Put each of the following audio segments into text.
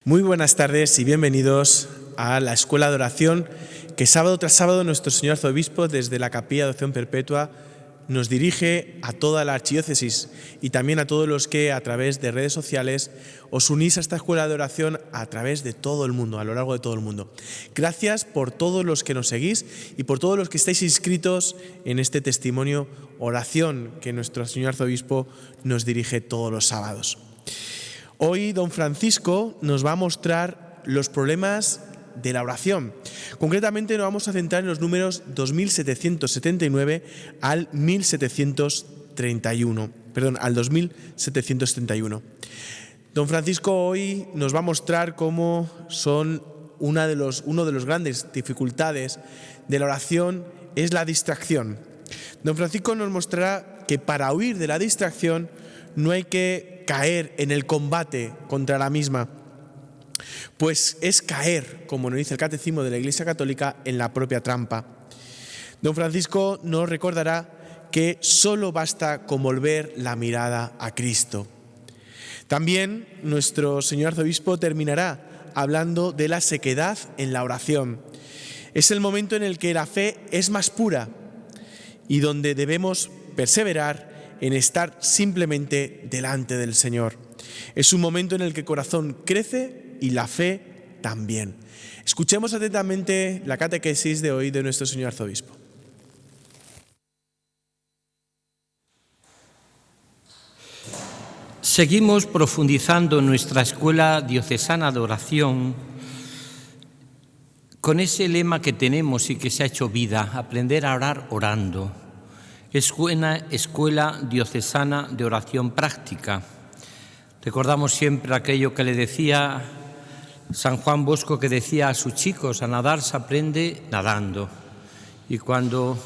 Muy buenas tardes y bienvenidos a la Escuela de Oración que sábado tras sábado nuestro señor arzobispo desde la Capilla de Oración Perpetua nos dirige a toda la archidiócesis y también a todos los que a través de redes sociales os unís a esta Escuela de Oración a través de todo el mundo, a lo largo de todo el mundo. Gracias por todos los que nos seguís y por todos los que estáis inscritos en este testimonio oración que nuestro señor arzobispo nos dirige todos los sábados. Hoy don Francisco nos va a mostrar los problemas de la oración. Concretamente nos vamos a centrar en los números 2779 al 2731. Don Francisco hoy nos va a mostrar cómo son uno de los grandes dificultades de la oración es la distracción. Don Francisco nos mostrará que para huir de la distracción no hay que caer en el combate contra la misma, pues es caer, como nos dice el Catecismo de la Iglesia Católica, en la propia trampa. Don Francisco nos recordará que solo basta con volver la mirada a Cristo. También nuestro señor arzobispo terminará hablando de la sequedad en la oración. Es el momento en el que la fe es más pura y donde debemos perseverar en estar simplemente delante del Señor. Es un momento en el que el corazón crece y la fe también. Escuchemos atentamente la catequesis de hoy de nuestro señor arzobispo. Seguimos profundizando en nuestra escuela diocesana de oración con ese lema que tenemos y que se ha hecho vida: aprender a orar orando. Escuela diocesana de oración práctica. Recordamos siempre aquello que le decía San Juan Bosco, que decía a sus chicos: a nadar se aprende nadando. Y cuando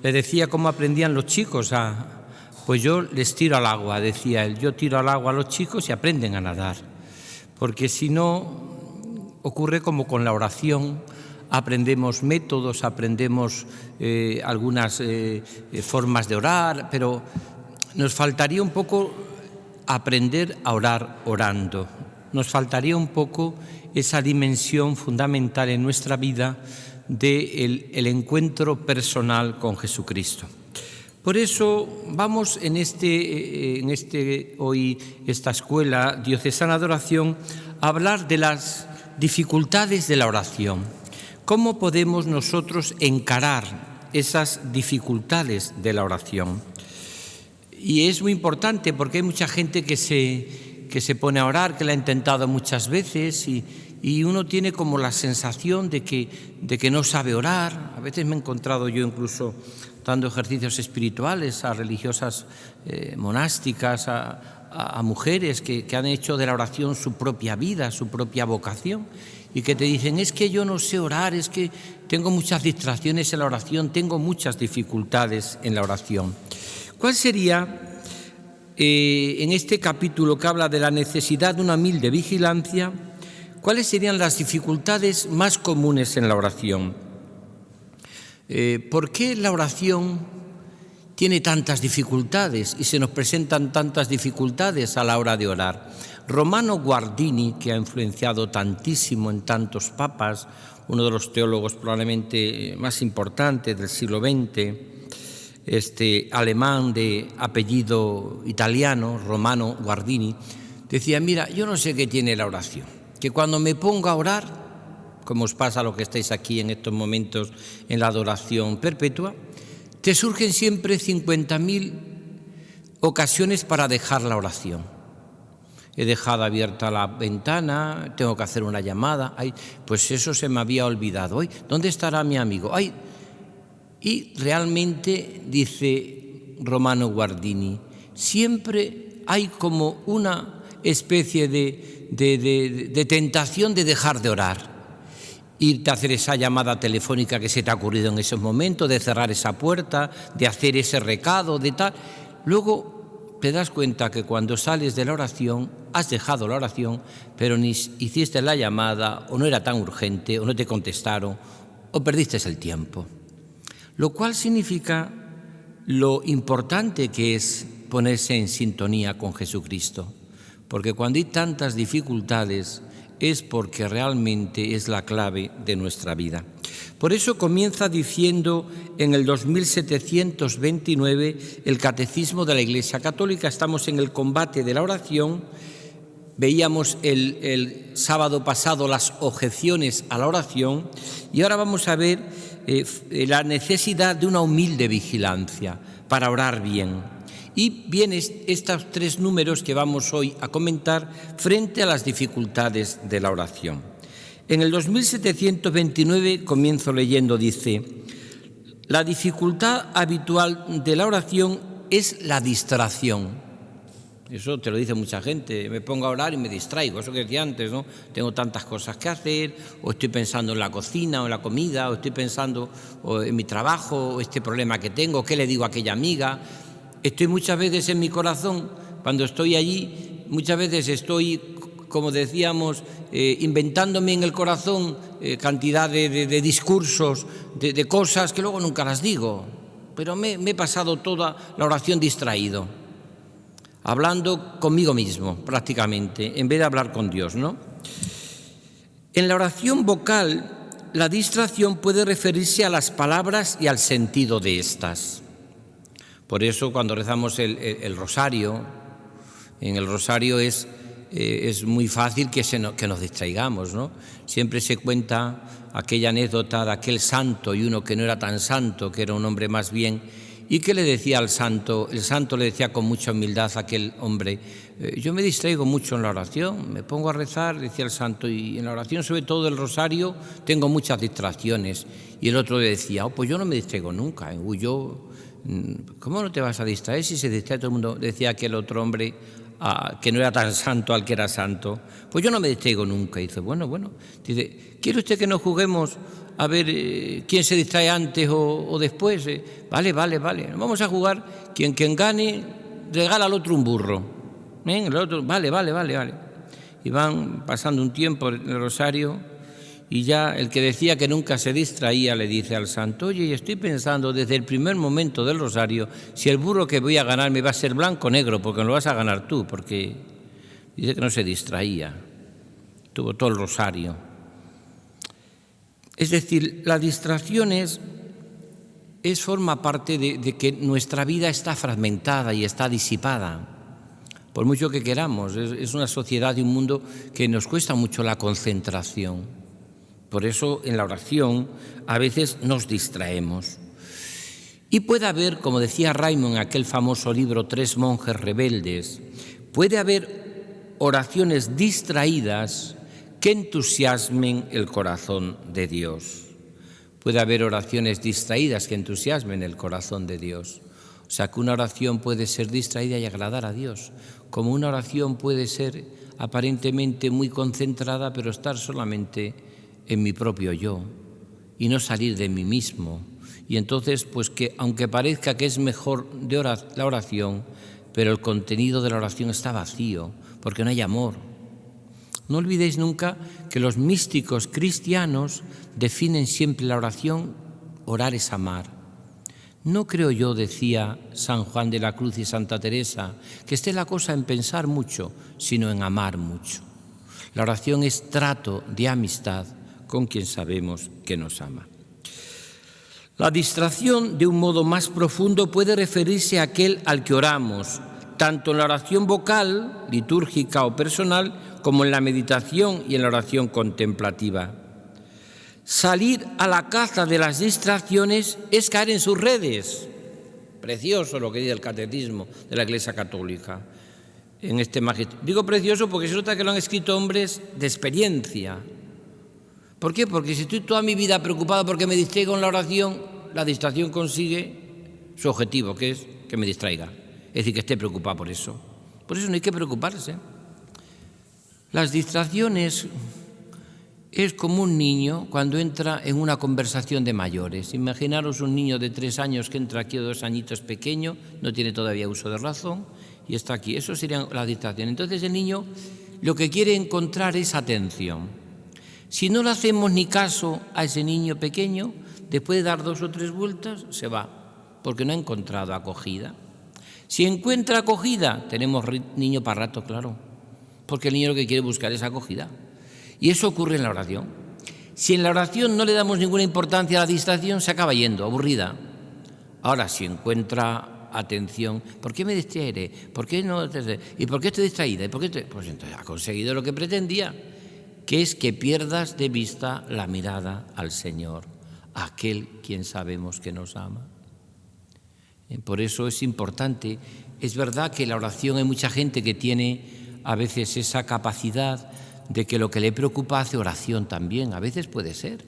le decía cómo aprendían los chicos, pues yo les tiro al agua, decía él. Yo tiro al agua a los chicos y aprenden a nadar. Porque si no, ocurre como con la oración. Aprendemos métodos, aprendemos algunas formas de orar, pero nos faltaría un poco aprender a orar orando. Nos faltaría un poco esa dimensión fundamental en nuestra vida del encuentro personal con Jesucristo. Por eso vamos en esta escuela diocesana de oración a hablar de las dificultades de la oración. ¿Cómo podemos nosotros encarar esas dificultades de la oración? Y es muy importante porque hay mucha gente que se pone a orar, que la ha intentado muchas veces y uno tiene como la sensación de que no sabe orar. A veces me he encontrado yo incluso dando ejercicios espirituales a religiosas monásticas, a mujeres que han hecho de la oración su propia vida, su propia vocación, y que te dicen: es que yo no sé orar, es que tengo muchas distracciones en la oración, tengo muchas dificultades en la oración. ¿Cuál sería, en este capítulo que habla de la necesidad de una humilde vigilancia, cuáles serían las dificultades más comunes en la oración? ¿Por qué la oración tiene tantas dificultades y se nos presentan tantas dificultades a la hora de orar? Romano Guardini, que ha influenciado tantísimo en tantos papas, uno de los teólogos probablemente más importantes del siglo XX, alemán de apellido italiano, Romano Guardini, decía: mira, yo no sé qué tiene la oración, que cuando me pongo a orar, como os pasa a los que estáis aquí en estos momentos en la adoración perpetua, te surgen siempre 50.000 ocasiones para dejar la oración. He dejado abierta la ventana, tengo que hacer una llamada, pues eso se me había olvidado. ¿Dónde estará mi amigo? Y realmente, dice Romano Guardini, siempre hay como una especie de tentación de dejar de orar. Irte a hacer esa llamada telefónica que se te ha ocurrido en esos momentos, de cerrar esa puerta, de hacer ese recado, de tal. Luego te das cuenta que cuando sales de la oración, has dejado la oración, pero ni hiciste la llamada, o no era tan urgente, o no te contestaron, o perdiste el tiempo. Lo cual significa lo importante que es ponerse en sintonía con Jesucristo. Porque cuando hay tantas dificultades, es porque realmente es la clave de nuestra vida. Por eso comienza diciendo en el 2729 el Catecismo de la Iglesia Católica. Estamos en el combate de la oración. Veíamos el sábado pasado las objeciones a la oración y ahora vamos a ver la necesidad de una humilde vigilancia para orar bien. Y vienen estos 3 números que vamos hoy a comentar frente a las dificultades de la oración. En el 2729, comienzo leyendo, dice: la dificultad habitual de la oración es la distracción. Eso te lo dice mucha gente. Me pongo a orar y me distraigo. Eso que decía antes, ¿no? Tengo tantas cosas que hacer, o estoy pensando en la cocina o en la comida, o estoy pensando en mi trabajo, o este problema que tengo, qué le digo a aquella amiga. Estoy muchas veces en mi corazón, cuando estoy allí, muchas veces estoy, como decíamos, inventándome en el corazón cantidad de discursos, de cosas que luego nunca las digo. Pero me he pasado toda la oración distraído, hablando conmigo mismo prácticamente, en vez de hablar con Dios, ¿no? En la oración vocal, la distracción puede referirse a las palabras y al sentido de estas. Por eso cuando rezamos el rosario, en el rosario es muy fácil que nos distraigamos, ¿no? Siempre se cuenta aquella anécdota de aquel santo y uno que no era tan santo, que era un hombre más bien, y que le decía al santo, el santo le decía con mucha humildad a aquel hombre: yo me distraigo mucho en la oración, me pongo a rezar, decía el santo, y en la oración, sobre todo el rosario, tengo muchas distracciones. Y el otro le decía: pues yo no me distraigo nunca, ¿cómo no te vas a distraer si se distrae todo el mundo? Decía aquel otro hombre que no era tan santo al que era santo: pues yo no me distraigo nunca. Y dice: bueno. Dice: ¿quiere usted que nos juguemos a ver quién se distrae antes o después? Vale. Vamos a jugar. Quien gane regala al otro un burro. El otro, vale. Y van pasando un tiempo en el rosario. Y ya el que decía que nunca se distraía le dice al santo: oye, y estoy pensando desde el primer momento del rosario si el burro que voy a ganar me va a ser blanco o negro, porque me lo vas a ganar tú, porque dice que no se distraía, tuvo todo el rosario. Es decir, la distracción forma parte de que nuestra vida está fragmentada y está disipada, por mucho que queramos. Es una sociedad y un mundo que nos cuesta mucho la concentración. Por eso en la oración a veces nos distraemos. Y puede haber, como decía Raymond en aquel famoso libro 3 monjes rebeldes, puede haber oraciones distraídas que entusiasmen el corazón de Dios. Puede haber oraciones distraídas que entusiasmen el corazón de Dios. O sea que una oración puede ser distraída y agradar a Dios, como una oración puede ser aparentemente muy concentrada, pero estar solamente en mi propio yo y no salir de mí mismo. Y entonces, pues que aunque parezca que es mejor la oración, pero el contenido de la oración está vacío, porque no hay amor. No olvidéis nunca que los místicos cristianos definen siempre la oración: orar es amar. No creo yo, decía San Juan de la Cruz y Santa Teresa, que esté la cosa en pensar mucho, sino en amar mucho. La oración es trato de amistad con quien sabemos que nos ama. La distracción, de un modo más profundo, puede referirse a aquel al que oramos, tanto en la oración vocal, litúrgica o personal, como en la meditación y en la oración contemplativa. Salir a la caza de las distracciones es caer en sus redes. Precioso lo que dice el Catecismo de la Iglesia Católica en este magisterio. Digo precioso porque se nota que lo han escrito hombres de experiencia. ¿Por qué? Porque si estoy toda mi vida preocupado porque me distraigo en la oración, la distracción consigue su objetivo, que es que me distraiga. Es decir, que esté preocupado por eso. Por eso no hay que preocuparse. Las distracciones es como un niño cuando entra en una conversación de mayores. Imaginaros un niño de 3 años que entra aquí, o 2 añitos pequeño, no tiene todavía uso de razón y está aquí. Eso sería la distracción. Entonces el niño lo que quiere encontrar es atención. Si no le hacemos ni caso a ese niño pequeño, después de dar 2 o 3 vueltas, se va, porque no ha encontrado acogida. Si encuentra acogida, tenemos niño para rato, claro, porque el niño lo que quiere buscar es acogida. Y eso ocurre en la oración. Si en la oración no le damos ninguna importancia a la distracción, se acaba yendo, aburrida. Ahora, si encuentra atención, ¿por qué me distraeré? ¿Por qué no? ¿Y por qué estoy distraída? Pues entonces ha conseguido lo que pretendía, que es que pierdas de vista la mirada al Señor, a aquel quien sabemos que nos ama. Por eso es importante. Es verdad que la oración hay mucha gente que tiene a veces esa capacidad de que lo que le preocupa hace oración también, a veces puede ser.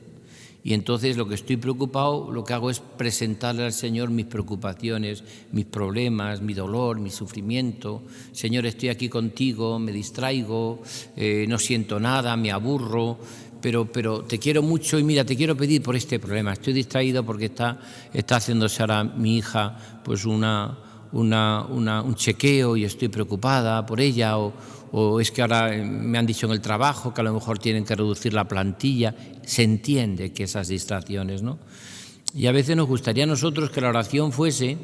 Y entonces lo que estoy preocupado, lo que hago es presentarle al Señor mis preocupaciones, mis problemas, mi dolor, mi sufrimiento. Señor, estoy aquí contigo, me distraigo, no siento nada, me aburro, pero te quiero mucho y mira, te quiero pedir por este problema. Estoy distraído porque está haciéndose ahora mi hija pues un chequeo y estoy preocupada por ella, o es que ahora me han dicho en el trabajo que a lo mejor tienen que reducir la plantilla. Se entiende que esas distracciones, ¿no? Y a veces nos gustaría a nosotros que la oración fuese,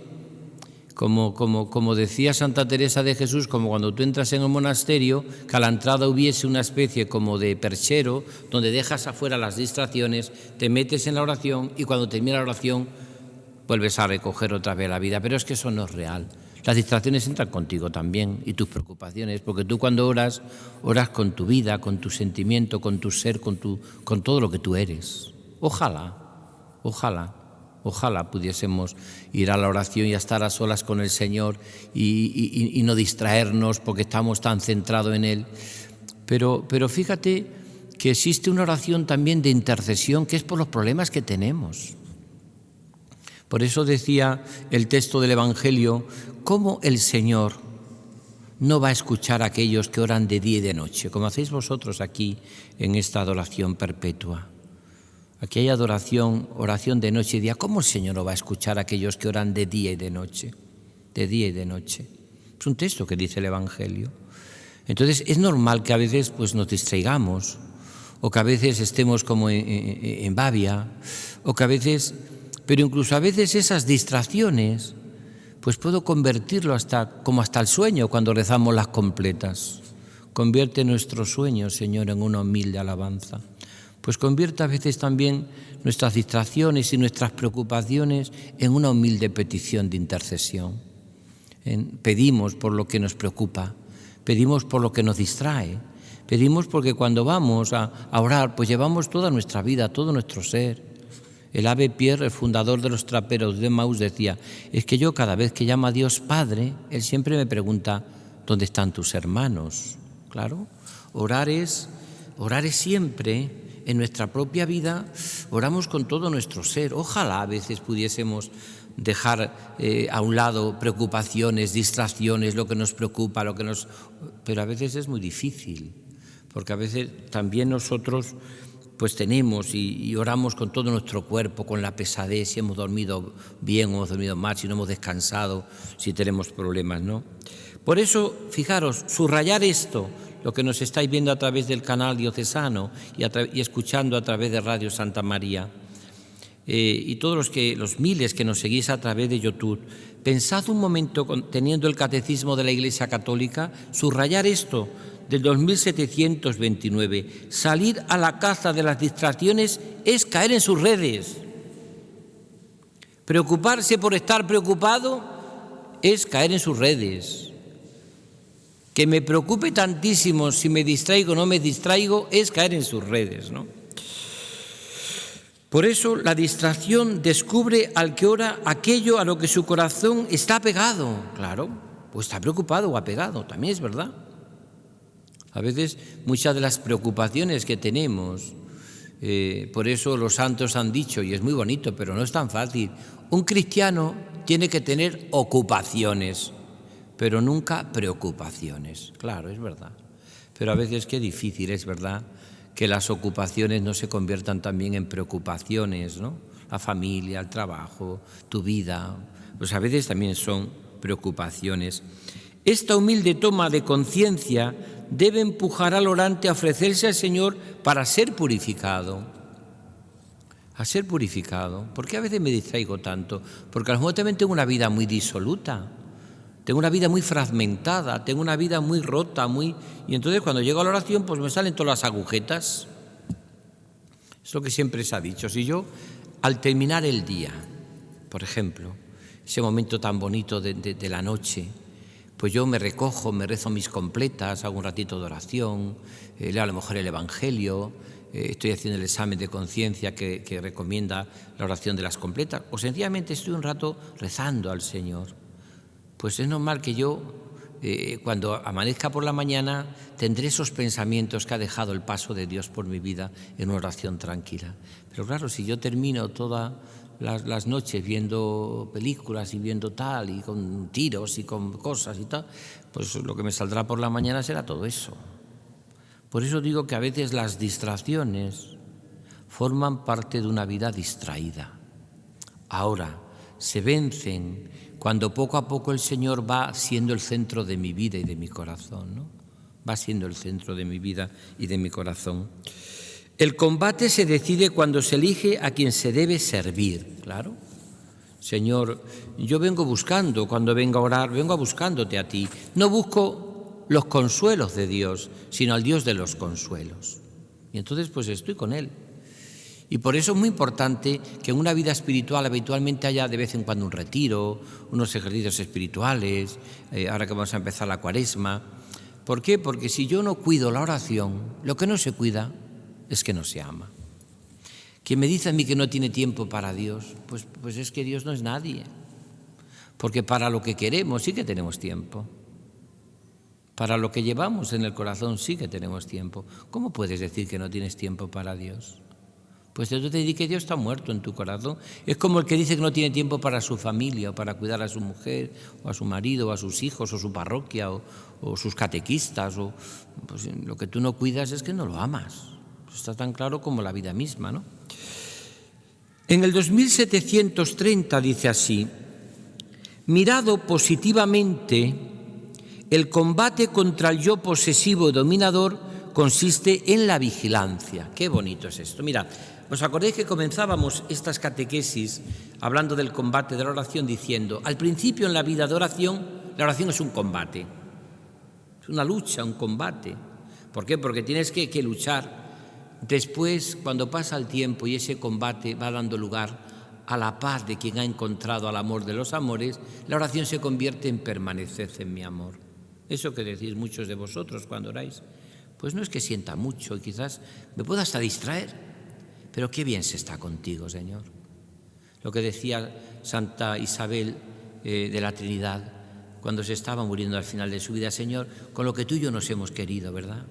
como decía Santa Teresa de Jesús, como cuando tú entras en un monasterio, que a la entrada hubiese una especie como de perchero, donde dejas afuera las distracciones, te metes en la oración y cuando termina la oración vuelves a recoger otra vez la vida. Pero es que eso no es real. Las distracciones entran contigo también y tus preocupaciones, porque tú cuando oras con tu vida, con tu sentimiento, con tu ser, con todo lo que tú eres. Ojalá pudiésemos ir a la oración y a estar a solas con el Señor y no distraernos porque estamos tan centrados en Él. Pero fíjate que existe una oración también de intercesión que es por los problemas que tenemos. Por eso decía el texto del Evangelio, ¿cómo el Señor no va a escuchar a aquellos que oran de día y de noche, como hacéis vosotros aquí en esta adoración perpetua? Aquí hay oración de noche y día. ¿Cómo el Señor no va a escuchar a aquellos que oran de día y de noche? De día y de noche. Es un texto que dice el Evangelio. Entonces es normal que a veces pues, nos distraigamos, o que a veces estemos como en babia, o que a veces... Pero incluso a veces esas distracciones, pues puedo convertirlo hasta el sueño cuando rezamos las completas. Convierte nuestro sueño, Señor, en una humilde alabanza. Pues convierte a veces también nuestras distracciones y nuestras preocupaciones en una humilde petición de intercesión. Pedimos por lo que nos preocupa, pedimos por lo que nos distrae, pedimos porque cuando vamos a orar, pues llevamos toda nuestra vida, todo nuestro ser. El Ave Pierre, el fundador de los traperos de Emmaús, decía, es que yo cada vez que llamo a Dios Padre, Él siempre me pregunta, ¿dónde están tus hermanos? Claro, orar es siempre, en nuestra propia vida, oramos con todo nuestro ser. Ojalá a veces pudiésemos dejar a un lado preocupaciones, distracciones, lo que nos preocupa, pero a veces es muy difícil, porque a veces también nosotros pues tenemos y oramos con todo nuestro cuerpo, con la pesadez, si hemos dormido bien o hemos dormido mal, si no hemos descansado, si tenemos problemas, ¿no? Por eso, fijaros, subrayar esto, lo que nos estáis viendo a través del canal diocesano y escuchando a través de Radio Santa María, y todos los miles que nos seguís a través de YouTube, pensad un momento, teniendo el Catecismo de la Iglesia Católica, subrayar esto, del 2729, salir a la caza de las distracciones es caer en sus redes. Preocuparse por estar preocupado es caer en sus redes. Que me preocupe tantísimo si me distraigo o no me distraigo es caer en sus redes, ¿no? Por eso la distracción descubre al que ora aquello a lo que su corazón está apegado. Claro, pues está preocupado o apegado, también es verdad. A veces muchas de las preocupaciones que tenemos, por eso los santos han dicho, y es muy bonito, pero no es tan fácil, un cristiano tiene que tener ocupaciones, pero nunca preocupaciones. Claro, es verdad. Pero a veces qué difícil, es verdad, que las ocupaciones no se conviertan también en preocupaciones, ¿no? La familia, el trabajo, tu vida, pues a veces también son preocupaciones. Esta humilde toma de conciencia debe empujar al orante a ofrecerse al Señor para ser purificado. A ser purificado. ¿Por qué a veces me distraigo tanto? Porque a lo mejor también tengo una vida muy disoluta. tengo una vida muy fragmentada, tengo una vida muy rota, y entonces cuando llego a la oración pues me salen todas las agujetas. Es lo que siempre se ha dicho. Si yo, al terminar el día, por ejemplo, ese momento tan bonito de la noche, pues yo me recojo, me rezo mis completas, hago un ratito de oración, leo a lo mejor el Evangelio, estoy haciendo el examen de conciencia que recomienda la oración de las completas, o sencillamente estoy un rato rezando al Señor. Pues es normal que yo, cuando amanezca por la mañana, tendré esos pensamientos que ha dejado el paso de Dios por mi vida en una oración tranquila. Pero claro, si yo termino todas las noches viendo películas y viendo tal, y con tiros y con cosas y tal, pues lo que me saldrá por la mañana será todo eso. Por eso digo que a veces las distracciones forman parte de una vida distraída. Ahora, se vencen cuando poco a poco el Señor va siendo el centro de mi vida y de mi corazón, ¿no? Va siendo el centro de mi vida y de mi corazón. El combate se decide cuando se elige a quien se debe servir, claro. Señor, yo vengo buscando, cuando vengo a orar, vengo buscándote a ti. No busco los consuelos de Dios, sino al Dios de los consuelos. Y entonces pues estoy con Él. Y por eso es muy importante que en una vida espiritual habitualmente haya de vez en cuando un retiro, unos ejercicios espirituales, ahora que vamos a empezar la Cuaresma. ¿Por qué? Porque si yo no cuido la oración, lo que no se cuida es que no se ama. Quien me dice a mí que no tiene tiempo para Dios, pues es que Dios no es nadie. Porque para lo que queremos sí que tenemos tiempo. Para lo que llevamos en el corazón sí que tenemos tiempo. ¿Cómo puedes decir que no tienes tiempo para Dios? Pues entonces te di que Dios está muerto en tu corazón. Es como el que dice que no tiene tiempo para su familia, o para cuidar a su mujer, o a su marido, o a sus hijos, o su parroquia, o sus catequistas. Pues lo que tú no cuidas es que no lo amas. Está tan claro como la vida misma, ¿no? En el 2730 dice así: mirado positivamente, el combate contra el yo posesivo y dominador consiste en la vigilancia. Qué bonito es esto. Mirad, ¿os acordáis que comenzábamos estas catequesis hablando del combate de la oración diciendo, al principio en la vida de oración, la oración es un combate, es una lucha, un combate. ¿Por qué? Porque tienes que luchar. Después, cuando pasa el tiempo y ese combate va dando lugar a la paz de quien ha encontrado al amor de los amores, la oración se convierte en permaneced en mi amor. Eso que decís muchos de vosotros cuando oráis, pues no es que sienta mucho y quizás me pueda hasta distraer, pero qué bien se está contigo, Señor. Lo que decía Santa Isabel de la Trinidad cuando se estaba muriendo al final de su vida: Señor, con lo que tú y yo nos hemos querido, ¿verdad?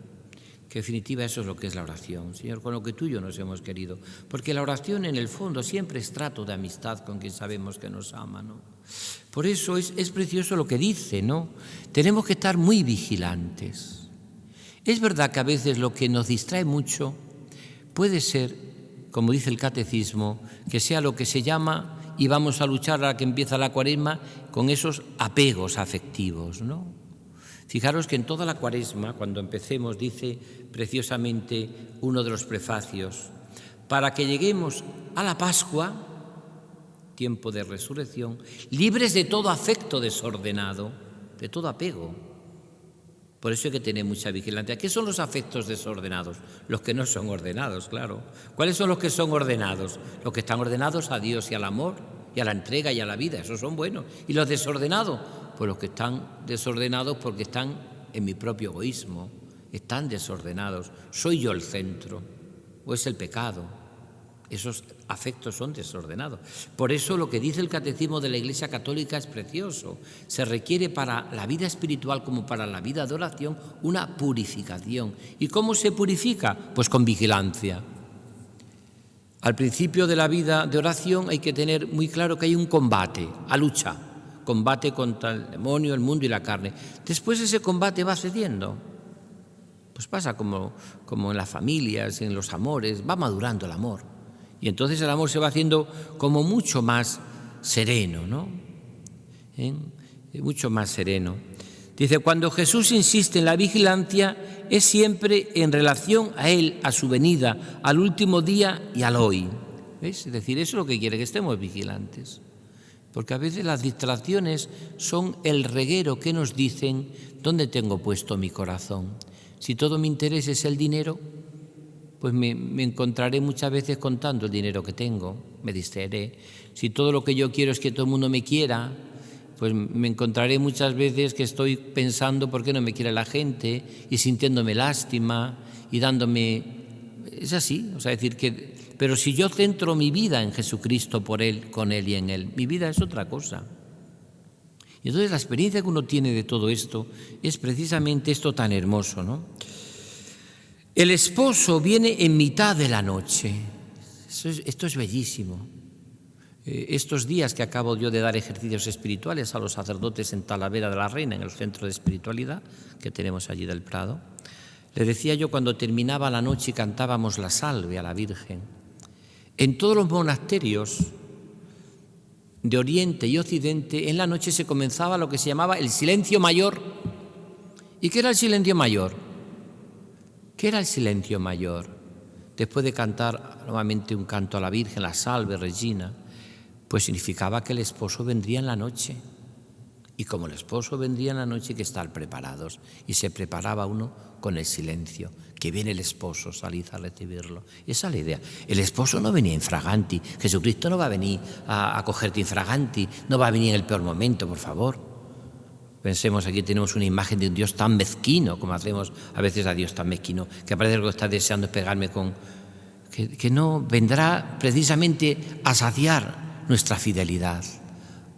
Que en definitiva eso es lo que es la oración, Señor, con lo que tú y yo nos hemos querido. Porque la oración en el fondo siempre es trato de amistad con quien sabemos que nos ama, ¿no? Por eso es precioso lo que dice, ¿no? Tenemos que estar muy vigilantes. Es verdad que a veces lo que nos distrae mucho puede ser, como dice el catecismo, que sea lo que se llama, y vamos a luchar a la que empieza la Cuaresma, con esos apegos afectivos, ¿no? Fijaros que en toda la Cuaresma, cuando empecemos, dice preciosamente uno de los prefacios, para que lleguemos a la Pascua, tiempo de resurrección, libres de todo afecto desordenado, de todo apego. Por eso hay que tener mucha vigilancia. ¿Qué son los afectos desordenados? Los que no son ordenados, claro. ¿Cuáles son los que son ordenados? Los que están ordenados a Dios y al amor, y a la entrega y a la vida, esos son buenos. ¿Y los desordenados? Pues los que están desordenados porque están en mi propio egoísmo, están desordenados. ¿Soy yo el centro o es el pecado? Esos afectos son desordenados. Por eso lo que dice el Catecismo de la Iglesia Católica es precioso. Se requiere para la vida espiritual como para la vida de oración una purificación. ¿Y cómo se purifica? Pues con vigilancia. Al principio de la vida de oración hay que tener muy claro que hay un combate, a lucha. Combate contra el demonio, el mundo y la carne. Después ese combate va cediendo. Pues pasa como en las familias, en los amores, va madurando el amor. Y entonces el amor se va haciendo como mucho más sereno, ¿no? Mucho más sereno. Dice, cuando Jesús insiste en la vigilancia, es siempre en relación a Él, a su venida, al último día y al hoy. ¿Ves? Es decir, eso es lo que quiere, que estemos vigilantes. Porque a veces las distracciones son el reguero que nos dicen dónde tengo puesto mi corazón. Si todo mi interés es el dinero, pues me encontraré muchas veces contando el dinero que tengo, me distraeré. Si todo lo que yo quiero es que todo el mundo me quiera, pues me encontraré muchas veces que estoy pensando por qué no me quiere la gente y sintiéndome lástima y dándome... Es así, o sea, decir que... Pero si yo centro mi vida en Jesucristo, por Él, con Él y en Él, mi vida es otra cosa. Y entonces la experiencia que uno tiene de todo esto es precisamente esto tan hermoso, ¿no? El esposo viene en mitad de la noche. Esto es bellísimo. Estos días que acabo yo de dar ejercicios espirituales a los sacerdotes en Talavera de la Reina, en el centro de espiritualidad que tenemos allí del Prado, le decía yo cuando terminaba la noche y cantábamos la salve a la Virgen, en todos los monasterios de Oriente y Occidente, en la noche se comenzaba lo que se llamaba el silencio mayor. ¿Y qué era el silencio mayor? ¿Qué era el silencio mayor? Después de cantar nuevamente un canto a la Virgen, la Salve Regina, pues significaba que el esposo vendría en la noche. Y como el esposo vendría en la noche, hay que estar preparados. Y se preparaba uno con el silencio, que viene el esposo, salid a recibirlo. Esa es la idea. El esposo no venía infraganti. Jesucristo no va a venir a cogerte infraganti, no va a venir en el peor momento, por favor. Pensemos, aquí tenemos una imagen de un Dios tan mezquino, como hacemos a veces a Dios tan mezquino, que parece que lo que está deseando es pegarme con... Que no vendrá precisamente a saciar nuestra fidelidad,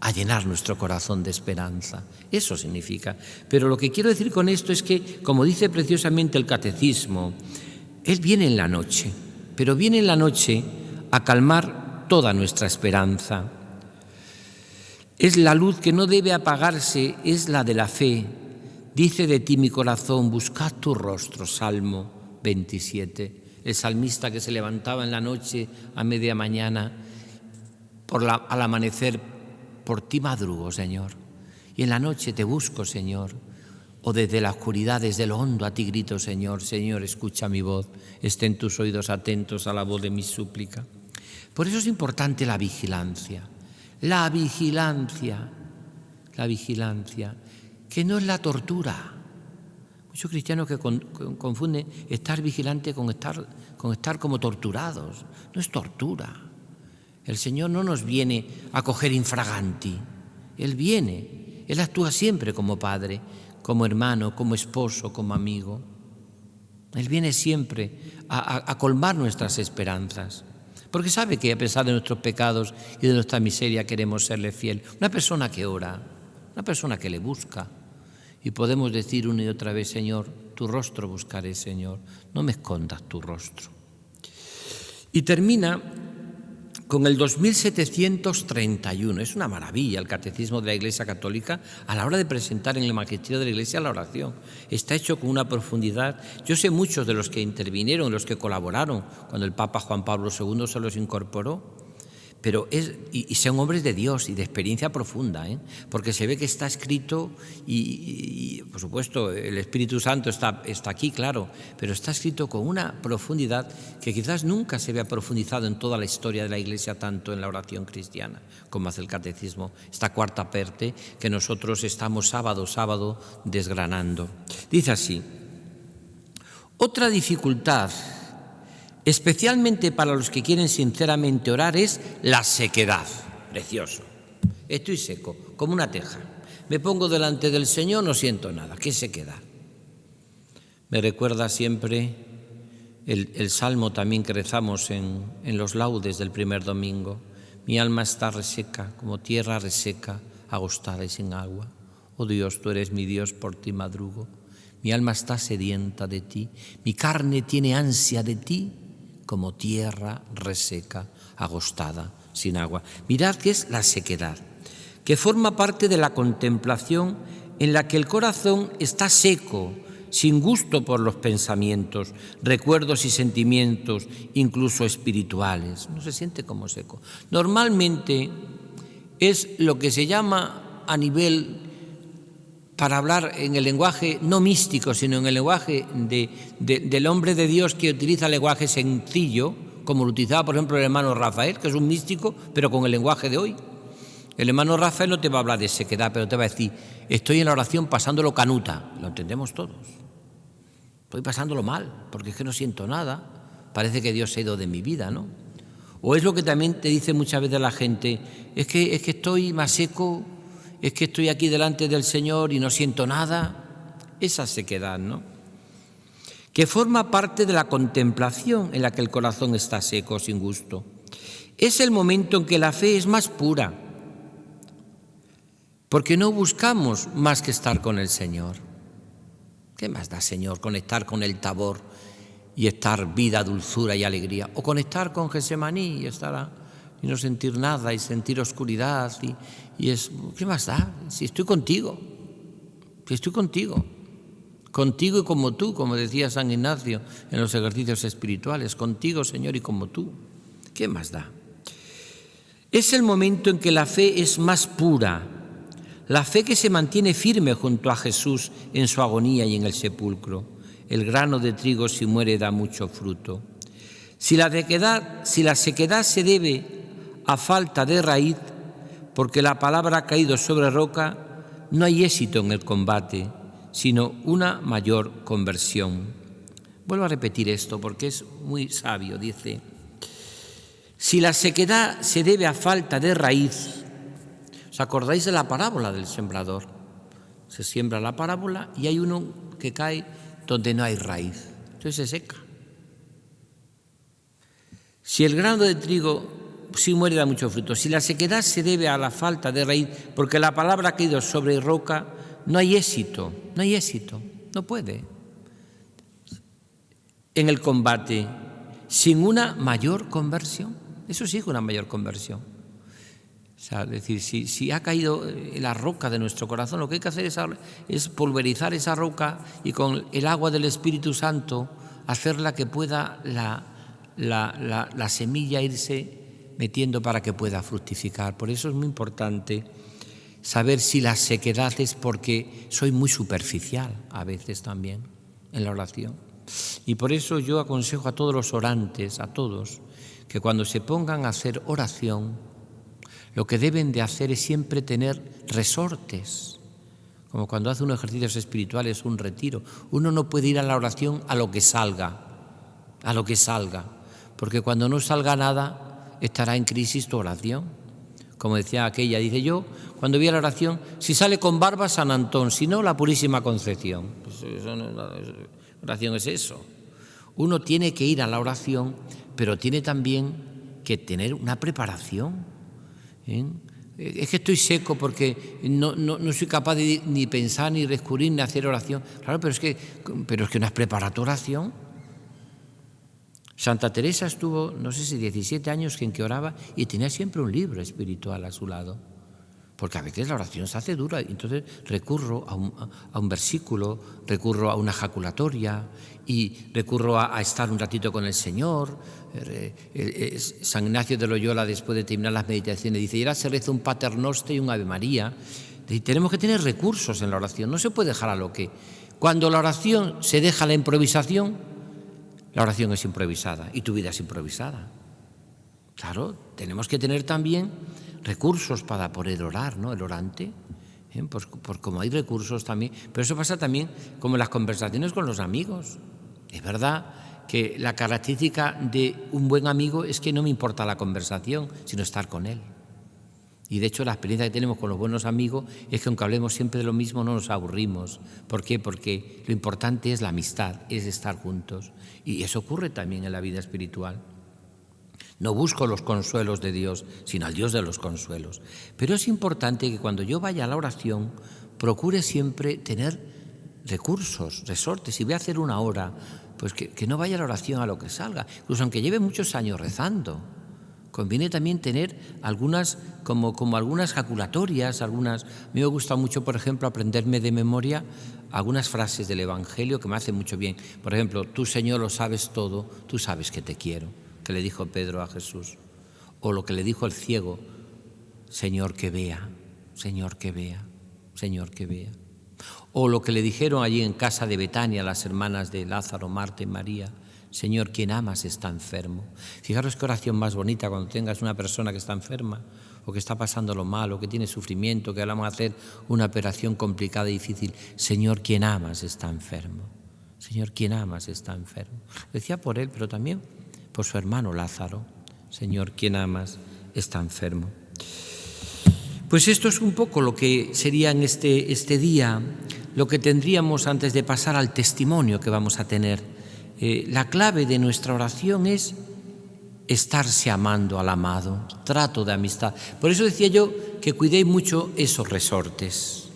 a llenar nuestro corazón de esperanza. Eso significa. Pero lo que quiero decir con esto es que, como dice preciosamente el Catecismo, Él viene en la noche, pero viene en la noche a calmar toda nuestra esperanza. Es la luz que no debe apagarse, es la de la fe. Dice de ti mi corazón, buscad tu rostro, Salmo 27. El salmista que se levantaba en la noche a media mañana, al amanecer, por ti madrugo, Señor. Y en la noche te busco, Señor. O desde la oscuridad, desde lo hondo, a ti grito, Señor. Señor, escucha mi voz. Estén tus oídos atentos a la voz de mi súplica. Por eso es importante la vigilancia. La vigilancia, que no es la tortura. Muchos cristianos que confunden estar vigilante con estar como torturados. No es tortura. El Señor no nos viene a coger infraganti. Él viene, Él actúa siempre como padre, como hermano, como esposo, como amigo. Él viene siempre a colmar nuestras esperanzas. Porque sabe que a pesar de nuestros pecados y de nuestra miseria queremos serle fiel. Una persona que ora, una persona que le busca. Y podemos decir una y otra vez, Señor, tu rostro buscaré, Señor. No me escondas tu rostro. Y termina con el 2731. Es una maravilla el Catecismo de la Iglesia Católica a la hora de presentar en el magisterio de la Iglesia la oración. Está hecho con una profundidad. Yo sé muchos de los que intervinieron, los que colaboraron cuando el Papa Juan Pablo II se los incorporó, pero y son hombres de Dios y de experiencia profunda, porque se ve que está escrito y por supuesto el Espíritu Santo está aquí, claro, pero está escrito con una profundidad que quizás nunca se había profundizado en toda la historia de la Iglesia, tanto en la oración cristiana como hace el Catecismo, esta cuarta parte que nosotros estamos sábado desgranando. Dice así: otra dificultad, especialmente para los que quieren sinceramente orar, es la sequedad. Precioso. Estoy seco, como una teja. Me pongo delante del Señor, no siento nada. ¿Qué sequedad? Me recuerda siempre el salmo también que rezamos en los laudes del primer domingo. Mi alma está reseca, como tierra reseca, agostada y sin agua. Oh Dios, tú eres mi Dios, por ti madrugo. Mi alma está sedienta de ti, mi carne tiene ansia de ti, como tierra reseca, agostada, sin agua. Mirad qué es la sequedad, que forma parte de la contemplación en la que el corazón está seco, sin gusto por los pensamientos, recuerdos y sentimientos, incluso espirituales. No se siente como seco. Normalmente es lo que se llama a nivel, para hablar en el lenguaje no místico, sino en el lenguaje del hombre de Dios, que utiliza el lenguaje sencillo, como lo utilizaba, por ejemplo, el hermano Rafael, que es un místico, pero con el lenguaje de hoy. El hermano Rafael no te va a hablar de sequedad, pero te va a decir, estoy en la oración pasándolo canuta. Lo entendemos todos. Estoy pasándolo mal, porque es que no siento nada. Parece que Dios se ha ido de mi vida, ¿no? O es lo que también te dice muchas veces la gente, es que estoy más seco, es que estoy aquí delante del Señor y no siento nada. Esa sequedad, ¿no? Que forma parte de la contemplación en la que el corazón está seco, sin gusto. Es el momento en que la fe es más pura, porque no buscamos más que estar con el Señor. ¿Qué más da, Señor, conectar con el Tabor y estar vida, dulzura y alegría? O conectar con Getsemaní y estar y no sentir nada y sentir oscuridad. ¿Qué más da? Si estoy contigo, contigo y como tú, como decía San Ignacio en los ejercicios espirituales, contigo, Señor, y como tú. ¿Qué más da? Es el momento en que la fe es más pura, la fe que se mantiene firme junto a Jesús en su agonía y en el sepulcro. El grano de trigo si muere da mucho fruto. Si la sequedad se debe a falta de raíz, porque la palabra ha caído sobre roca, no hay éxito en el combate, sino una mayor conversión. Vuelvo a repetir esto porque es muy sabio. Dice, si la sequedad se debe a falta de raíz, ¿os acordáis de la parábola del sembrador? Se siembra la parábola y hay uno que cae donde no hay raíz, entonces se seca. Si el grano de trigo sí muere da mucho fruto, si la sequedad se debe a la falta de raíz, porque la palabra ha caído sobre roca, no hay éxito, no puede. En el combate, sin una mayor conversión, eso sí es una mayor conversión. O sea, es decir, si ha caído la roca de nuestro corazón, lo que hay que hacer es pulverizar esa roca y con el agua del Espíritu Santo hacerla que pueda la semilla irse metiendo para que pueda fructificar. Por eso es muy importante saber si la sequedad es porque soy muy superficial a veces también en la oración. Y por eso yo aconsejo a todos los orantes, a todos, que cuando se pongan a hacer oración, lo que deben de hacer es siempre tener resortes, como cuando hace unos ejercicios espirituales, un retiro. Uno no puede ir a la oración a lo que salga, porque cuando no salga nada estará en crisis tu oración. Como decía aquella, dice yo, cuando voy a la oración, si sale con barba, San Antón, si no, la Purísima Concepción. Pues eso no, oración es eso. Uno tiene que ir a la oración, pero tiene también que tener una preparación. Es que estoy seco porque no soy capaz de ni pensar, ni descubrir, ni hacer oración. Claro, pero es que no has preparado tu oración. Santa Teresa estuvo, no sé si 17 años en que oraba y tenía siempre un libro espiritual a su lado. Porque a veces la oración se hace dura, y entonces recurro a un versículo, recurro a una ejaculatoria y recurro a estar un ratito con el Señor. San Ignacio de Loyola, después de terminar las meditaciones, dice, y ahora se reza un Pater Noster y un Ave María. Y tenemos que tener recursos en la oración, no se puede dejar a lo que. Cuando la oración se deja a la improvisación, la oración es improvisada y tu vida es improvisada. Claro, tenemos que tener también recursos para poder orar, ¿no? El orante, pues como hay recursos también, pero eso pasa también como en las conversaciones con los amigos. Es verdad que la característica de un buen amigo es que no me importa la conversación, sino estar con él. Y de hecho la experiencia que tenemos con los buenos amigos es que aunque hablemos siempre de lo mismo no nos aburrimos. ¿Por qué? Porque lo importante es la amistad, es estar juntos. Y eso ocurre también en la vida espiritual. No busco los consuelos de Dios, sino al Dios de los consuelos. Pero es importante que cuando yo vaya a la oración, procure siempre tener recursos, resortes. Si voy a hacer una hora, pues que no vaya a la oración a lo que salga. Incluso aunque lleve muchos años rezando, conviene también tener algunas, como algunas jaculatorias, algunas. A mí me gusta mucho, por ejemplo, aprenderme de memoria algunas frases del Evangelio que me hacen mucho bien. Por ejemplo, tú, Señor, lo sabes todo, tú sabes que te quiero, que le dijo Pedro a Jesús. O lo que le dijo el ciego, Señor, que vea, Señor, que vea, Señor, que vea. O lo que le dijeron allí en casa de Betania las hermanas de Lázaro, Marta y María, Señor, quien amas está enfermo. Fijaros qué oración más bonita cuando tengas una persona que está enferma o que está pasándolo mal o que tiene sufrimiento, que vamos a hacer una operación complicada y difícil. Señor, quien amas está enfermo. Señor, quien amas está enfermo. Lo decía por él, pero también por su hermano Lázaro. Señor, quien amas está enfermo. Pues esto es un poco lo que sería en este día, lo que tendríamos antes de pasar al testimonio que vamos a tener. La clave de nuestra oración es estarse amando al amado, trato de amistad. Por eso decía yo que cuidéis mucho esos resortes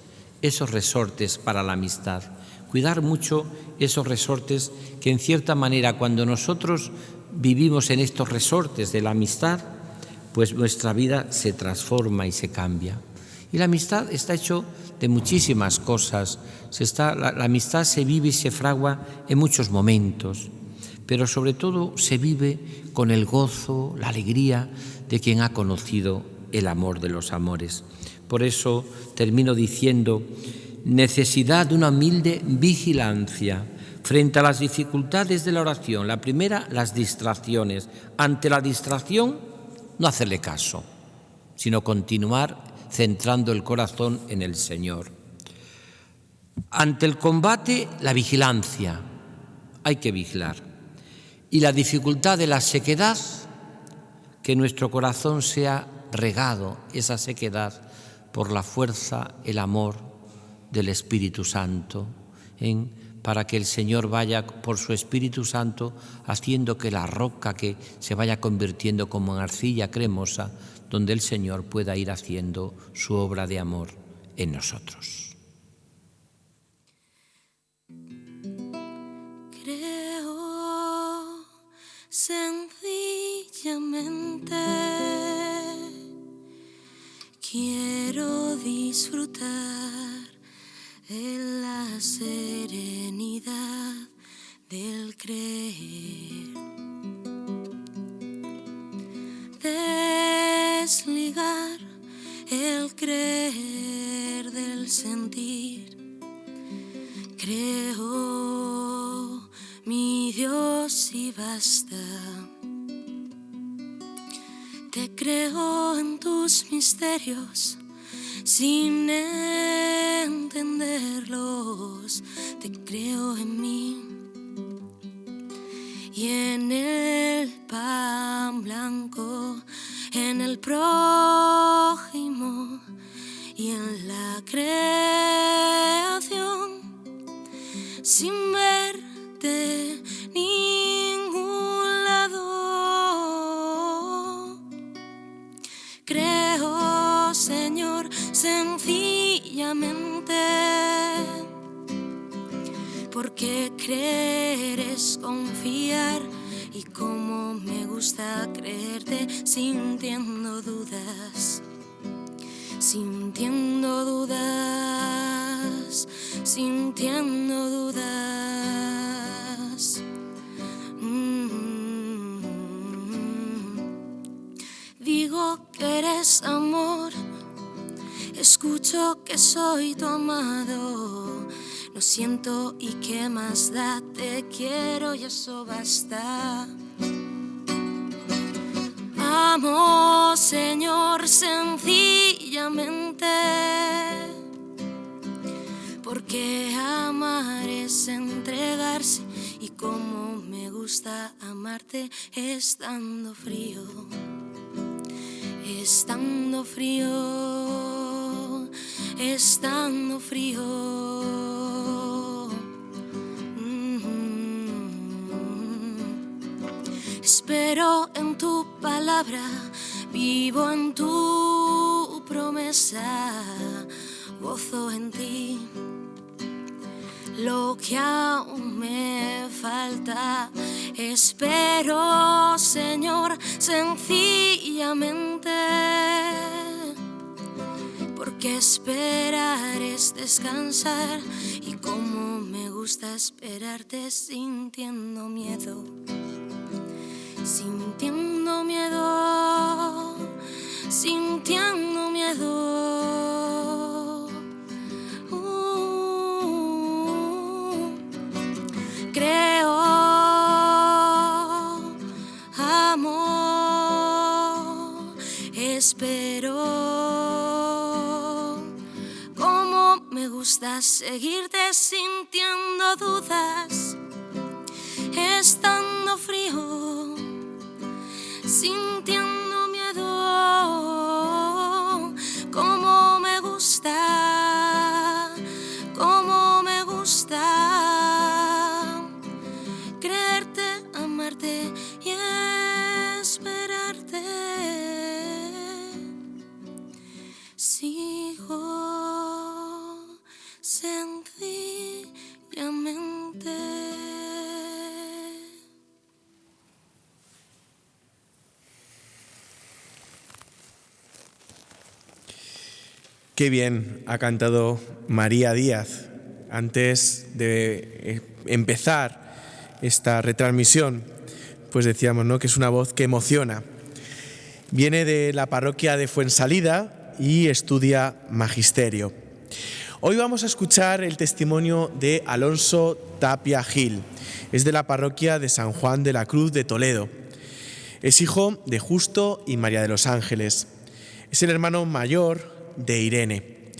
para la amistad. Cuidar mucho esos resortes que en cierta manera cuando nosotros vivimos en estos resortes de la amistad, pues nuestra vida se transforma y se cambia. Y la amistad está hecho de muchísimas cosas. La amistad se vive y se fragua en muchos momentos, pero sobre todo se vive con el gozo, la alegría de quien ha conocido el amor de los amores. Por eso termino diciendo, necesidad de una humilde vigilancia frente a las dificultades de la oración. La primera, las distracciones. Ante la distracción, no hacerle caso, sino continuar centrando el corazón en el Señor. Ante el combate, la vigilancia. Hay que vigilar. Y la dificultad de la sequedad, que nuestro corazón sea regado, esa sequedad, por la fuerza, el amor del Espíritu Santo, para que el Señor vaya por su Espíritu Santo haciendo que la roca que se vaya convirtiendo como en arcilla cremosa, donde el Señor pueda ir haciendo su obra de amor en nosotros. Creo sencillamente, quiero disfrutar de la serenidad del creer, desligar el creer del sentir. Creo, mi Dios, y basta. Te creo en tus misterios sin entenderlos. Te creo en mí y en el pan blanco, en el prójimo y en la creación, sin ver de ningún lado. Creo, Señor, sencillamente, porque creer es confiar, y como me gusta creerte sintiendo dudas, sintiendo dudas, sintiendo dudas. Digo que eres amor, escucho que soy tu amado. Lo siento y qué más da, te quiero y eso basta. Amo, Señor, sencillamente, porque amar es entregarse, y como me gusta amarte estando frío, estando frío, estando frío. Espero en tu palabra, vivo en tu promesa, gozo en ti. Lo que aún me falta, espero, Señor, sencillamente, porque esperar es descansar, y como me gusta esperarte sintiendo miedo, sintiendo miedo, sintiendo miedo. Creo espero. Cómo me gusta seguirte sintiendo dudas, estando frío, sintiendo miedo. Cómo me gusta creerte, amarte y esperarte. Sigo sencillamente. Qué bien ha cantado María Díaz. Antes de empezar esta retransmisión, pues decíamos, ¿no?, que es una voz que emociona. Viene de la parroquia de Fuensalida y estudia magisterio. Hoy vamos a escuchar el testimonio de Alonso Tapia Gil. Es de la parroquia de San Juan de la Cruz de Toledo. Es hijo de Justo y María de los Ángeles. Es el hermano mayor de Irene.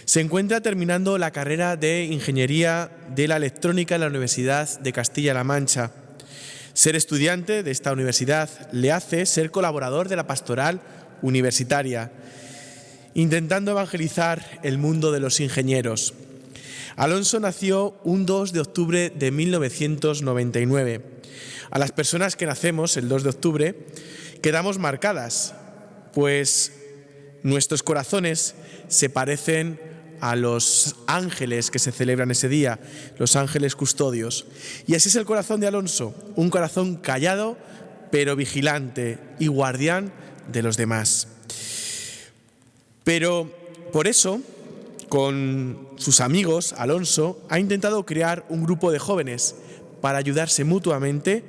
Se encuentra terminando la carrera de Ingeniería de la Electrónica en la Universidad de Castilla-La Mancha. Ser estudiante de esta universidad le hace ser colaborador de la pastoral universitaria, intentando evangelizar el mundo de los ingenieros. Alonso nació un 2 de octubre de 1999. A las personas que nacemos el 2 de octubre quedamos marcadas, pues nuestros corazones se parecen a los ángeles que se celebran ese día, los ángeles custodios. Y así es el corazón de Alonso, un corazón callado, pero vigilante y guardián de los demás. Pero por eso, con sus amigos, Alonso ha intentado crear un grupo de jóvenes para ayudarse mutuamente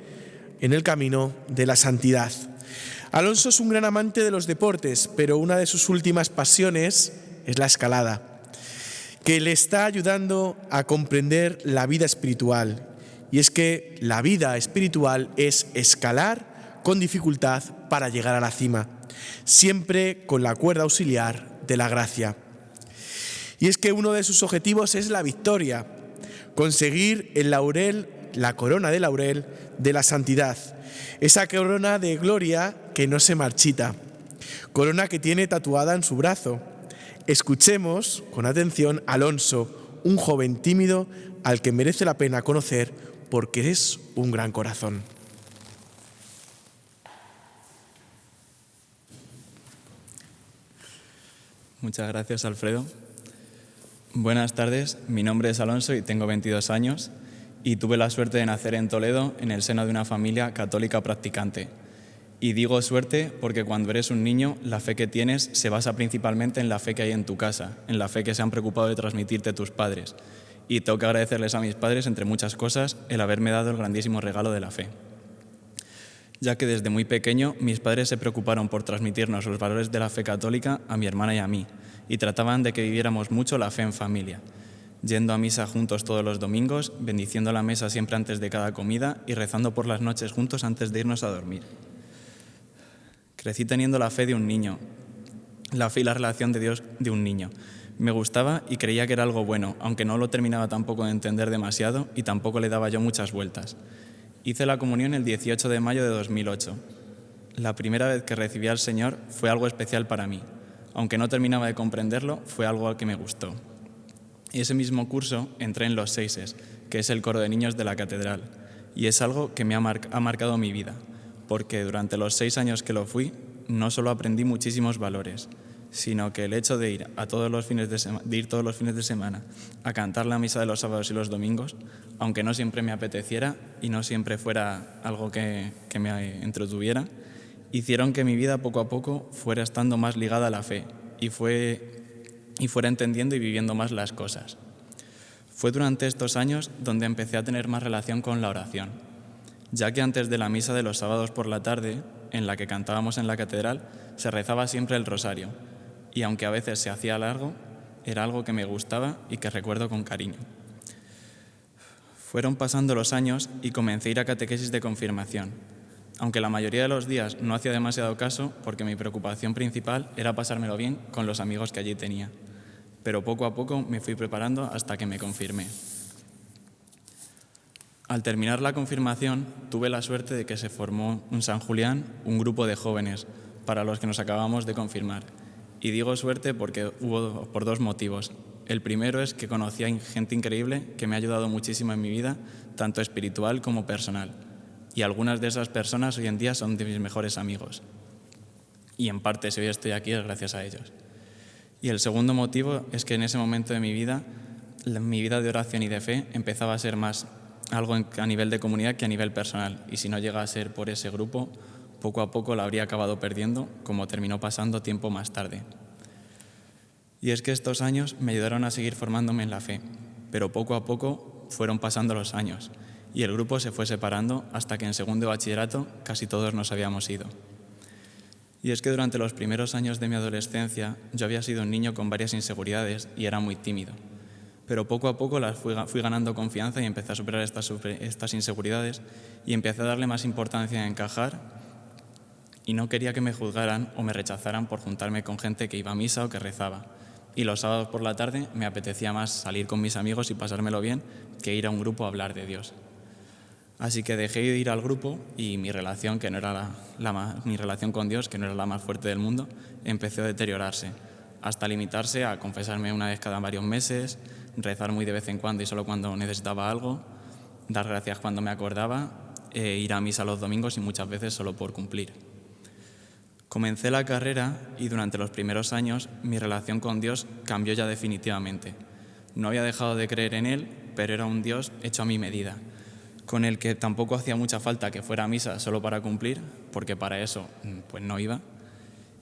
en el camino de la santidad. Alonso es un gran amante de los deportes, pero una de sus últimas pasiones es la escalada, que le está ayudando a comprender la vida espiritual. Y es que la vida espiritual es escalar con dificultad para llegar a la cima, siempre con la cuerda auxiliar de la gracia. Y es que uno de sus objetivos es la victoria, conseguir el laurel, la corona de laurel de la santidad, esa corona de gloria que no se marchita, corona que tiene tatuada en su brazo. Escuchemos con atención a Alonso, un joven tímido al que merece la pena conocer porque es un gran corazón. Muchas gracias, Alfredo. Buenas tardes, mi nombre es Alonso y tengo 22 años y tuve la suerte de nacer en Toledo en el seno de una familia católica practicante. Y digo suerte porque cuando eres un niño, la fe que tienes se basa principalmente en la fe que hay en tu casa, en la fe que se han preocupado de transmitirte tus padres. Y tengo que agradecerles a mis padres, entre muchas cosas, el haberme dado el grandísimo regalo de la fe. Ya que desde muy pequeño mis padres se preocuparon por transmitirnos los valores de la fe católica a mi hermana y a mí, y trataban de que viviéramos mucho la fe en familia, yendo a misa juntos todos los domingos, bendiciendo la mesa siempre antes de cada comida y rezando por las noches juntos antes de irnos a dormir. Crecí teniendo la fe de un niño, la fe y la relación de Dios de un niño. Me gustaba y creía que era algo bueno, aunque no lo terminaba tampoco de entender demasiado y tampoco le daba yo muchas vueltas. Hice la comunión el 18 de mayo de 2008. La primera vez que recibí al Señor fue algo especial para mí. Aunque no terminaba de comprenderlo, fue algo que me gustó. Y ese mismo curso entré en los Seises, que es el coro de niños de la catedral, y es algo que me ha marcado mi vida, porque durante los 6 años que lo fui, no solo aprendí muchísimos valores, sino que el hecho de ir todos los fines de semana a cantar la misa de los sábados y los domingos, aunque no siempre me apeteciera y no siempre fuera algo que me entretuviera, hicieron que mi vida poco a poco fuera estando más ligada a la fe y fuera entendiendo y viviendo más las cosas. Fue durante estos años donde empecé a tener más relación con la oración, ya que antes de la misa de los sábados por la tarde, en la que cantábamos en la catedral, se rezaba siempre el rosario, y aunque a veces se hacía largo, era algo que me gustaba y que recuerdo con cariño. Fueron pasando los años y comencé a ir a catequesis de confirmación. aunque la mayoría de los días no hacía demasiado caso porque mi preocupación principal era pasármelo bien con los amigos que allí tenía. Pero poco a poco me fui preparando hasta que me confirmé. Al terminar la confirmación, tuve la suerte de que se formó en San Julián un grupo de jóvenes para los que nos acabamos de confirmar. Y digo suerte porque hubo por dos motivos. El primero es que conocí a gente increíble que me ha ayudado muchísimo en mi vida, tanto espiritual como personal. Y algunas de esas personas hoy en día son de mis mejores amigos. Y en parte, si hoy estoy aquí, es gracias a ellos. Y el segundo motivo es que en ese momento de mi vida de oración y de fe empezaba a ser más algo a nivel de comunidad que a nivel personal. Y si no llega a ser por ese grupo, poco a poco la habría acabado perdiendo, como terminó pasando tiempo más tarde. Y es que estos años me ayudaron a seguir formándome en la fe, pero poco a poco fueron pasando los años y el grupo se fue separando hasta que en segundo de bachillerato casi todos nos habíamos ido. Y es que durante los primeros años de mi adolescencia yo había sido un niño con varias inseguridades y era muy tímido. Pero poco a poco fui ganando confianza y empecé a superar estas inseguridades y empecé a darle más importancia a encajar y no quería que me juzgaran o me rechazaran por juntarme con gente que iba a misa o que rezaba. Y los sábados por la tarde me apetecía más salir con mis amigos y pasármelo bien que ir a un grupo a hablar de Dios. Así que dejé de ir al grupo y mi relación, que no era mi relación con Dios, que no era la más fuerte del mundo, empezó a deteriorarse, hasta limitarse a confesarme una vez cada varios meses, rezar muy de vez en cuando y solo cuando necesitaba algo, dar gracias cuando me acordaba, ir a misa los domingos y muchas veces solo por cumplir. Comencé la carrera y durante los primeros años mi relación con Dios cambió ya definitivamente. No había dejado de creer en Él, pero era un Dios hecho a mi medida, con el que tampoco hacía mucha falta que fuera a misa solo para cumplir, porque para eso pues no iba,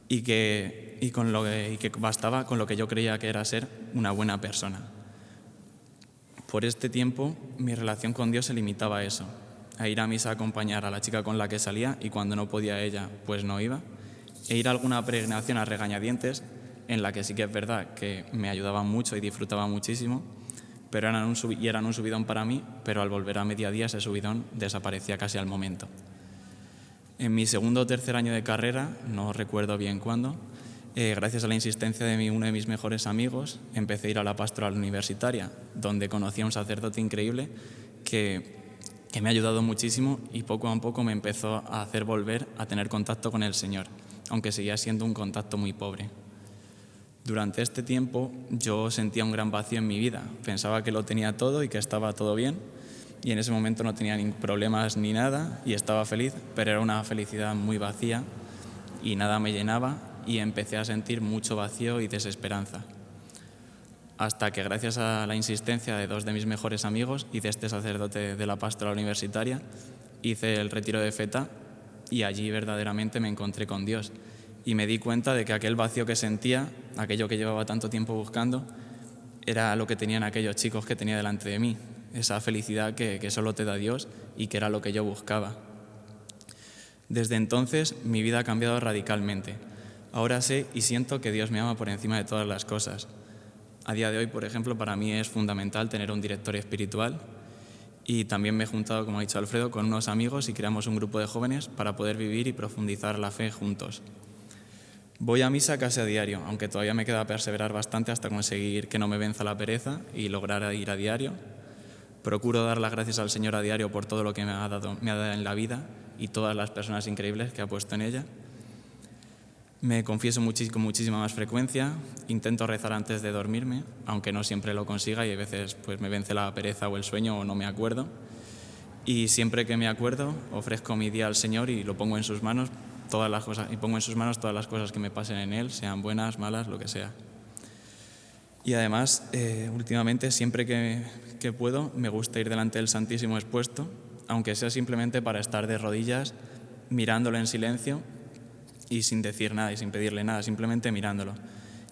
y que bastaba con lo que yo creía que era ser una buena persona. Por este tiempo mi relación con Dios se limitaba a eso, a ir a misa a acompañar a la chica con la que salía y cuando no podía ella pues no iba, e ir a alguna peregrinación a regañadientes en la que sí que es verdad que me ayudaban mucho y disfrutaba muchísimo, pero eran un subidón para mí, pero al volver a mediodía ese subidón desaparecía casi al momento. En mi segundo o tercer año de carrera, no recuerdo bien cuándo, gracias a la insistencia de uno de mis mejores amigos, empecé a ir a la pastoral universitaria, donde conocí a un sacerdote increíble que me ha ayudado muchísimo y poco a poco me empezó a hacer volver a tener contacto con el Señor, aunque seguía siendo un contacto muy pobre. Durante este tiempo yo sentía un gran vacío en mi vida. Pensaba que lo tenía todo y que estaba todo bien y en ese momento no tenía ni problemas ni nada y estaba feliz, pero era una felicidad muy vacía y nada me llenaba y empecé a sentir mucho vacío y desesperanza. Hasta que gracias a la insistencia de dos de mis mejores amigos y de este sacerdote de la pastoral universitaria hice el retiro de Feta y allí verdaderamente me encontré con Dios. Y me di cuenta de que aquel vacío que sentía, aquello que llevaba tanto tiempo buscando, era lo que tenían aquellos chicos que tenía delante de mí, esa felicidad que solo te da Dios y que era lo que yo buscaba. Desde entonces mi vida ha cambiado radicalmente. Ahora sé y siento que Dios me ama por encima de todas las cosas. A día de hoy, por ejemplo, para mí es fundamental tener un director espiritual y también me he juntado, como ha dicho Alfredo, con unos amigos y creamos un grupo de jóvenes para poder vivir y profundizar la fe juntos. Voy a misa casi a diario, aunque todavía me queda perseverar bastante hasta conseguir que no me venza la pereza y lograr ir a diario. Procuro dar las gracias al Señor a diario por todo lo que me ha dado en la vida y todas las personas increíbles que ha puesto en ella. Me confieso con muchísima más frecuencia, intento rezar antes de dormirme, aunque no siempre lo consiga y a veces pues, me vence la pereza o el sueño o no me acuerdo. Y siempre que me acuerdo, ofrezco mi día al Señor y lo pongo en sus manos. Todas las cosas que me pasen en Él, sean buenas, malas, lo que sea. Y además, últimamente, siempre que puedo, me gusta ir delante del Santísimo expuesto, aunque sea simplemente para estar de rodillas, mirándolo en silencio y sin decir nada y sin pedirle nada, simplemente mirándolo.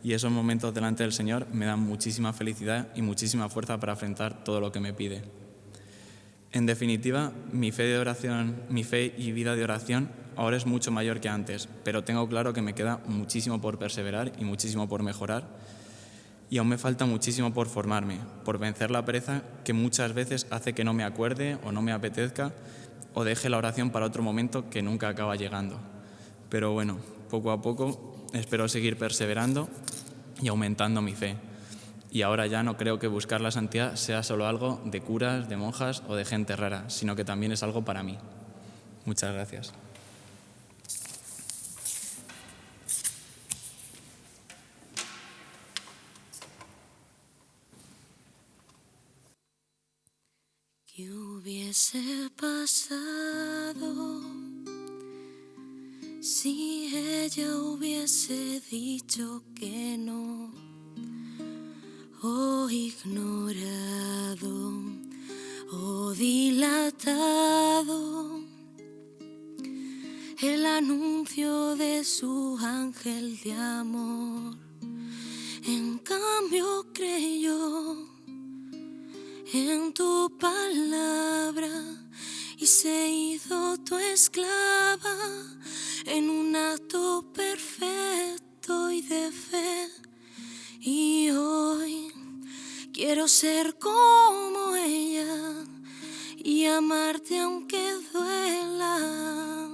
Y esos momentos delante del Señor me dan muchísima felicidad y muchísima fuerza para afrontar todo lo que me pide. En definitiva, mi fe y vida de oración ahora es mucho mayor que antes, pero tengo claro que me queda muchísimo por perseverar y muchísimo por mejorar. Y aún me falta muchísimo por formarme, por vencer la pereza que muchas veces hace que no me acuerde o no me apetezca o deje la oración para otro momento que nunca acaba llegando. Pero bueno, poco a poco espero seguir perseverando y aumentando mi fe. Y ahora ya no creo que buscar la santidad sea solo algo de curas, de monjas o de gente rara, sino que también es algo para mí. Muchas gracias. ¿Qué hubiese pasado si ella hubiese dicho que no, o ignorado, o dilatado el anuncio de su ángel de amor? En cambio creyó en tu palabra y se hizo tu esclava en un acto perfecto y de fe. Y hoy quiero ser como ella y amarte aunque duela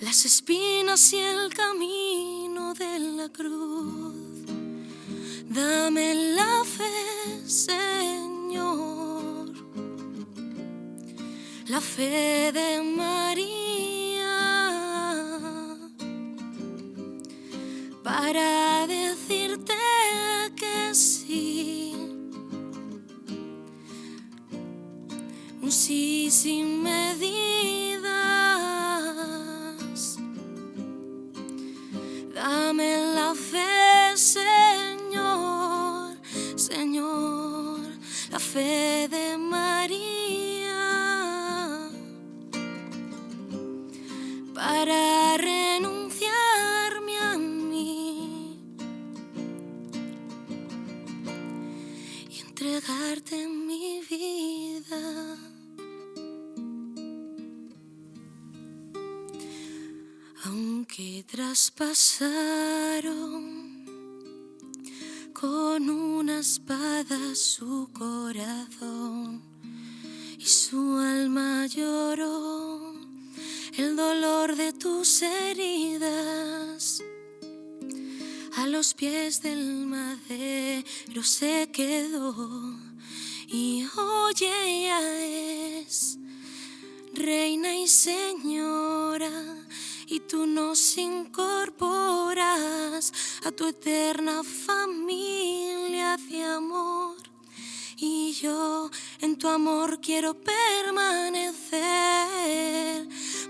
las espinas y el camino de la cruz. Dame la fe, Señor, la fe de María, para decirte que sí, un sí sin medidas. Dame la fe, Señor, Señor, la fe de María, para renunciarme a mí y entregarte mi vida. Aunque traspasaron con una espada su corazón y su alma lloró el dolor de tus heridas, a los pies del madero se quedó. Y hoy ella es reina y señora, y tú nos incorporas a tu eterna familia de amor. Y yo en tu amor quiero permanecer,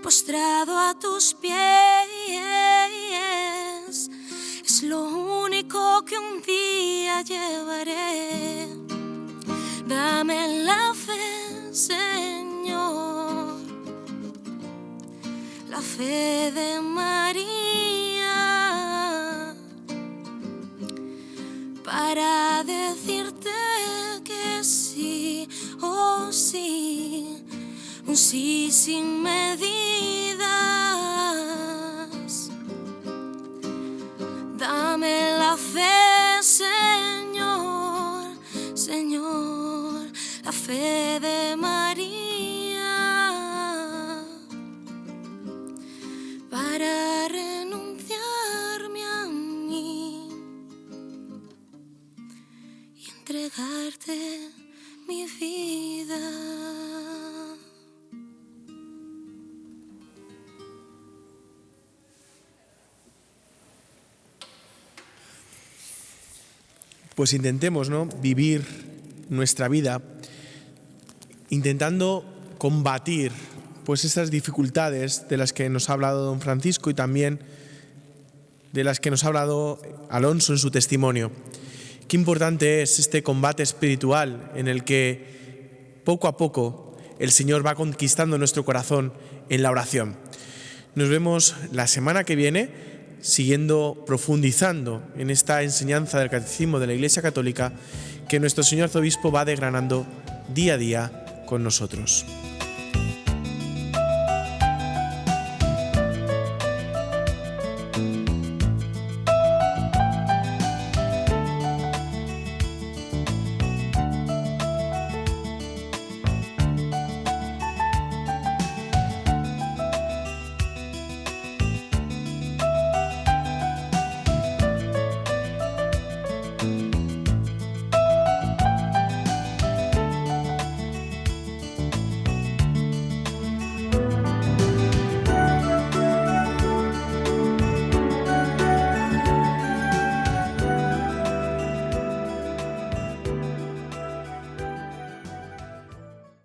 postrado a tus pies. Es lo único que un día llevaré. Dame la fe, Señor, la fe de María, para decirte que sí, oh sí, un sí sin medidas. Dame la fe, Señor, Señor, la fe de María, para renunciarme a mí y entregarte mi vida. Pues intentemos, ¿no?, vivir nuestra vida intentando combatir pues esas dificultades de las que nos ha hablado don Francisco y también de las que nos ha hablado Alonso en su testimonio. Qué importante es este combate espiritual en el que poco a poco el Señor va conquistando nuestro corazón en la oración. Nos vemos la semana que viene profundizando en esta enseñanza del Catecismo de la Iglesia Católica que nuestro Señor Arzobispo va desgranando día a día con nosotros.